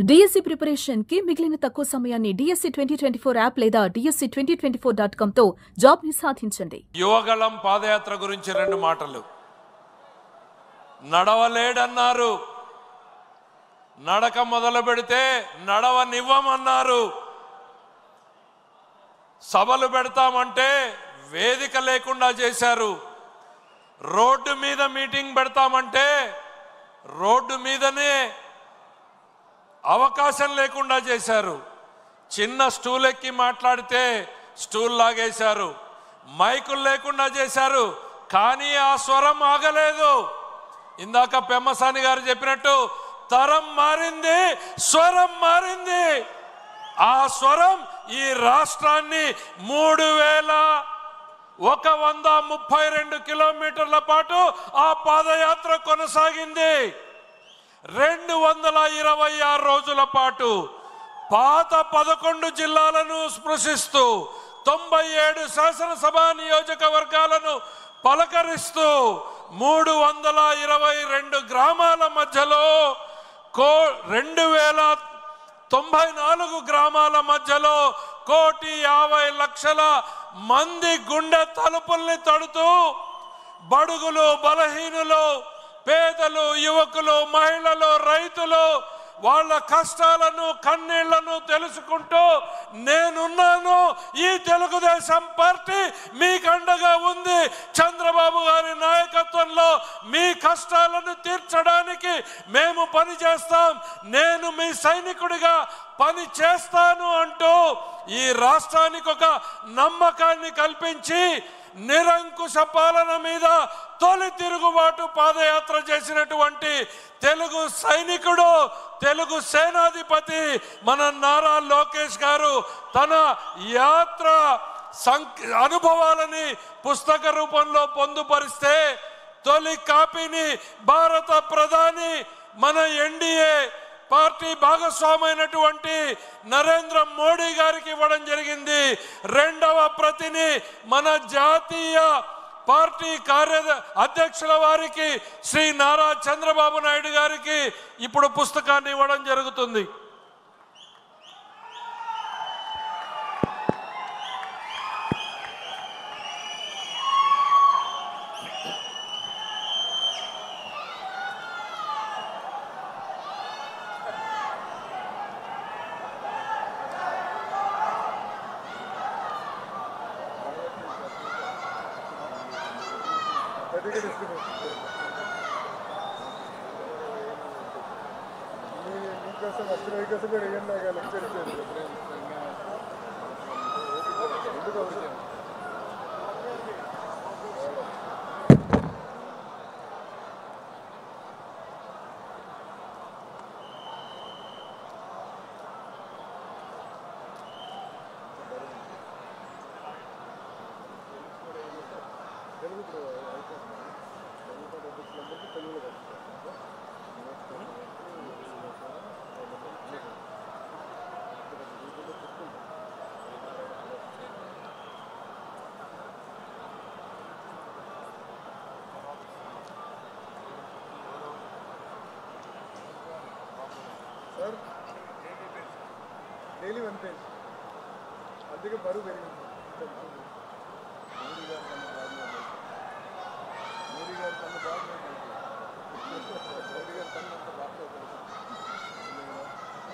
DSC preparation కి మిగిలిన తక్కువ సమయాన్ని డిఎస్సి 2024 యాప్ లేదా DSC2024.com తో జాబ్ ని సాధించండి. యువగళం పాదయాత్ర గురించి రెండు మాటలు. నడవలేడన్నారు, నడక మొదలు పెడితే నడవనివ్వమన్నారు. సభలు పెడతామంటే వేదిక లేకుండా చేశారు. రోడ్డు మీద మీటింగ్ పెడతామంటే రోడ్డు మీదనే అవకాశం లేకుండా చేశారు. చిన్న స్టూల్ ఎక్కి మాట్లాడితే స్టూల్ లాగేశారు. మైకులు లేకుండా చేశారు. కానీ ఆ స్వరం ఆగలేదు. ఇందాక పెమ్మసాని గారు చెప్పినట్టు తరం మారింది, స్వరం మారింది. ఆ స్వరం ఈ రాష్ట్రాన్ని 3132 కిలోమీటర్ల పాటు ఆ పాదయాత్ర కొనసాగింది. 226 రోజుల పాటు పాత 11 జిల్లాలను స్పృశిస్తూ 97 శాసనసభ నియోజకవర్గాలను పలకరిస్తూ 322 గ్రామాల మధ్యలో 2094 గ్రామాల మధ్యలో 1,50,00,000 మంది గుండె తలుపుల్ని తడుతూ బడుగులు, బలహీనులు, పేదలు, యువకులు, మహిళలు, రైతులు వాళ్ళ కష్టాలను, కన్నీళ్లను తెలుసుకుంటూ నేనున్నాను, ఈ తెలుగుదేశం పార్టీ మీకు అండగా ఉంది, చంద్రబాబు గారి నాయకత్వంలో మీ కష్టాలను తీర్చడానికి మేము పని చేస్తాం, నేను మీ సైనికుడిగా పని చేస్తాను అంటూ ఈ రాష్ట్రానికి ఒక నమ్మకాన్ని కల్పించి నిరంకుశ పాలన మీద తొలి తిరుగుబాటు పాదయాత్ర చేసినటువంటి తెలుగు సైనికుడు, తెలుగు సేనాధిపతి మన నారా లోకేష్ గారు తన యాత్ర అనుభవాలని పుస్తక రూపంలో పొందుపరిస్తే తొలి కాపీని భారత ప్రధాని మన ఎన్డీఏ పార్టీ భాగస్వామైనటువంటి నరేంద్ర మోడీ గారికి ఇవ్వడం జరిగింది. రెండవ ప్రతిని మన జాతీయ పార్టీ అధ్యక్షుల వారికి శ్రీ నారా చంద్రబాబు నాయుడు గారికి ఇప్పుడు పుస్తకాన్ని ఇవ్వడం జరుగుతుంది. డైలీ 1 పేజ్ అందుకే బరువు పెరిగింది. మోడీ గారు తన బాగా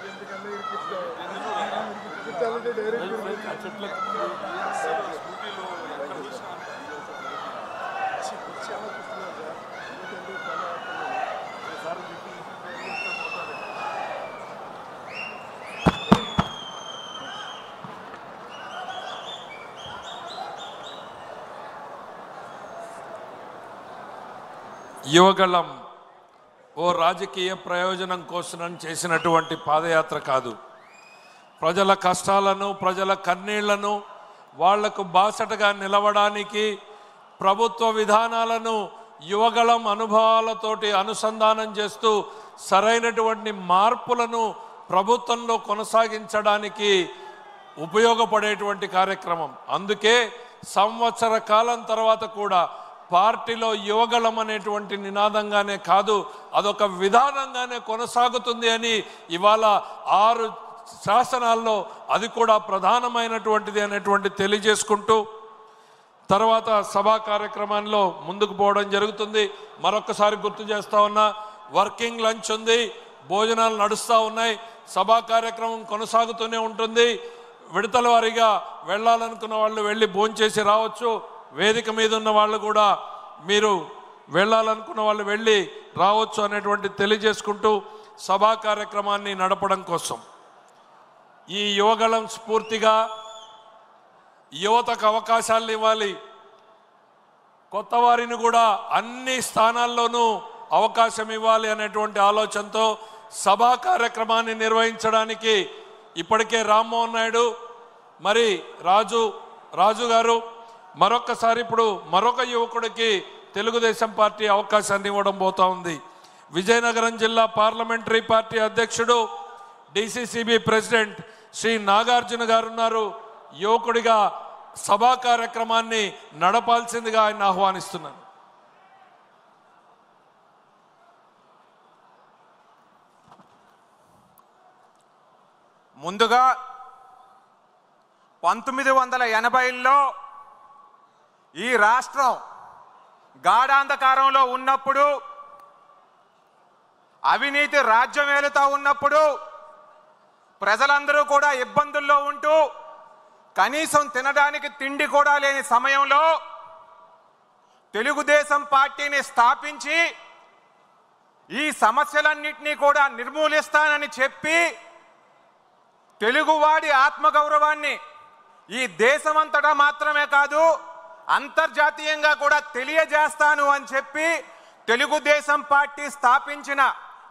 ఎందుకన్నా ఇరికించాలంటే డైరెక్ట్ యువగళం ఓ రాజకీయ ప్రయోజనం కోసం చేసినటువంటి పాదయాత్ర కాదు. ప్రజల కష్టాలను, ప్రజల కన్నీళ్లను వాళ్లకు బాసటగా నిలవడానికి ప్రభుత్వ విధానాలను యువగళం అనుభవాలతోటి అనుసంధానం చేస్తూ సరైనటువంటి మార్పులను ప్రభుత్వంలో కొనసాగించడానికి ఉపయోగపడేటువంటి కార్యక్రమం. అందుకే సంవత్సర కాలం తర్వాత కూడా పార్టీలో యువగళం అనేటువంటి నినాదంగానే కాదు, అదొక విధానంగానే కొనసాగుతుంది అని ఇవాళ 6 శాసనాల్లో అది కూడా ప్రధానమైనటువంటిది అనేటువంటి తెలియజేసుకుంటూ తర్వాత సభా కార్యక్రమంలో ముందుకు పోవడం జరుగుతుంది. మరొకసారి గుర్తు చేస్తా ఉన్నా, వర్కింగ్ లంచ్ ఉంది, భోజనాలు నడుస్తూ ఉన్నాయి, సభా కార్యక్రమం కొనసాగుతూనే ఉంటుంది. విడతల వారీగా వెళ్ళాలనుకున్న వాళ్ళు వెళ్ళి భోంచేసి రావచ్చు. వేదిక మీద ఉన్న వాళ్ళు కూడా మీరు వెళ్ళాలనుకున్న వాళ్ళు వెళ్ళి రావచ్చు అనేటువంటి తెలియజేసుకుంటూ సభా కార్యక్రమాన్ని నడపడం కోసం ఈ యువగళం స్ఫూర్తిగా యువతకు అవకాశాలు ఇవ్వాలి, కొత్త వారిని కూడా అన్ని స్థానాల్లోనూ అవకాశం ఇవ్వాలి అనేటువంటి ఆలోచనతో సభా కార్యక్రమాన్ని నిర్వహించడానికి ఇప్పటికే రామ్మోహన్ నాయుడు మరి రాజు గారు మరొకసారి ఇప్పుడు మరొక యువకుడికి తెలుగుదేశం పార్టీ అవకాశాన్ని ఇవ్వడం పోతా ఉంది. విజయనగరం జిల్లా పార్లమెంటరీ పార్టీ అధ్యక్షుడు డిసిసిబి ప్రెసిడెంట్ శ్రీ నాగార్జున గారు ఉన్నారు. యువకుడిగా సభా కార్యక్రమాన్ని నడపాల్సిందిగా ఆయన ఆహ్వానిస్తున్నాను. ముందుగా 1980లో ఈ రాష్ట్రం గాఢాంధకారంలో ఉన్నప్పుడు, అవినీతి రాజ్యం ఏలుతా ఉన్నప్పుడు, ప్రజలందరూ కూడా ఇబ్బందుల్లో ఉంటూ కనీసం తినడానికి తిండి కూడా లేని సమయంలో తెలుగుదేశం పార్టీని స్థాపించి ఈ సమస్యలన్నింటినీ కూడా నిర్మూలిస్తానని చెప్పి తెలుగువాడి ఆత్మగౌరవాన్ని ఈ దేశమంతటా మాత్రమే కాదు అంతర్జాతీయంగా కూడా తెలియజేస్తాను అని చెప్పి తెలుగుదేశం పార్టీ స్థాపించిన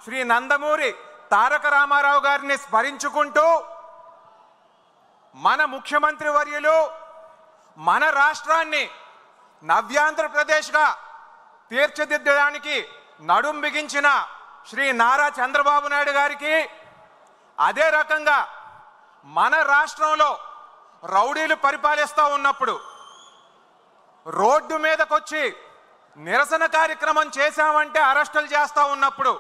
శ్రీ నందమూరి తారక రామారావు గారిని స్మరించుకుంటూ మన ముఖ్యమంత్రి వర్యులు మన రాష్ట్రాన్ని నవ్యాంధ్రప్రదేశ్గా తీర్చిదిద్దడానికి నడుం బిగించిన శ్రీ నారా చంద్రబాబు నాయుడు గారికి, అదే రకంగా మన రాష్ట్రంలో రౌడీలు పరిపాలిస్తూ ఉన్నప్పుడు రోడ్డు మీదకొచ్చి నిరసన కార్యక్రమం చేశామంటే అరెస్టులు చేస్తూ ఉన్నప్పుడు,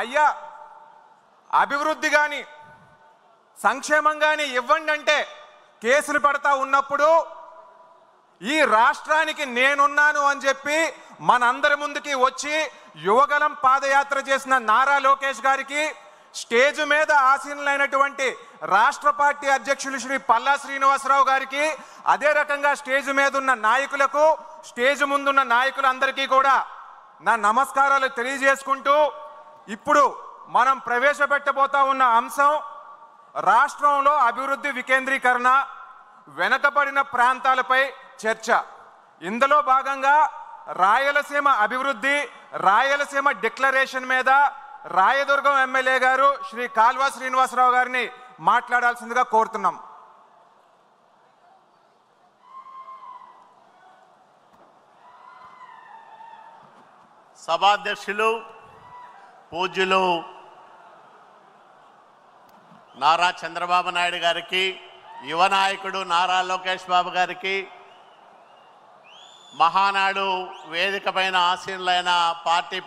అయ్యా అభివృద్ధి కానీ సంక్షేమం కానీ ఇవ్వండి అంటే కేసులు పడతా ఉన్నప్పుడు ఈ రాష్ట్రానికి నేనున్నాను అని చెప్పి మనందరి ముందుకి వచ్చి యువగలం పాదయాత్ర చేసిన నారా లోకేష్ గారికి, స్టేజ్ మీద ఆసీనులైనటువంటి రాష్ట్ర పార్టీ అధ్యక్షులు శ్రీ పల్లా శ్రీనివాసరావు గారికి, అదే రకంగా స్టేజ్ మీద ఉన్న నాయకులకు, స్టేజ్ ముందున్న నాయకులందరికీ కూడా నా నమస్కారాలు తెలియజేసుకుంటూ, ఇప్పుడు మనం ప్రవేశపెట్టబోతా ఉన్న అంశం రాష్ట్రంలో అభివృద్ధి వికేంద్రీకరణ, వెనకబడిన ప్రాంతాలపై చర్చ. ఇందులో భాగంగా రాయలసీమ అభివృద్ధి, రాయలసీమ డిక్లరేషన్ మీద రాయదుర్గం ఎమ్మెల్యే గారు శ్రీ కాల్వ శ్రీనివాసరావు గారిని మాట్లాడాల్సిందిగా కోరుతున్నాం. సభాధ్యక్షులు పూజ్యులు నారా చంద్రబాబు నాయుడు గారికి, యువ నాయకుడు నారా లోకేష్ బాబు గారికి, మహానాడు వేదిక పైన ఆసీనులైన పార్టీ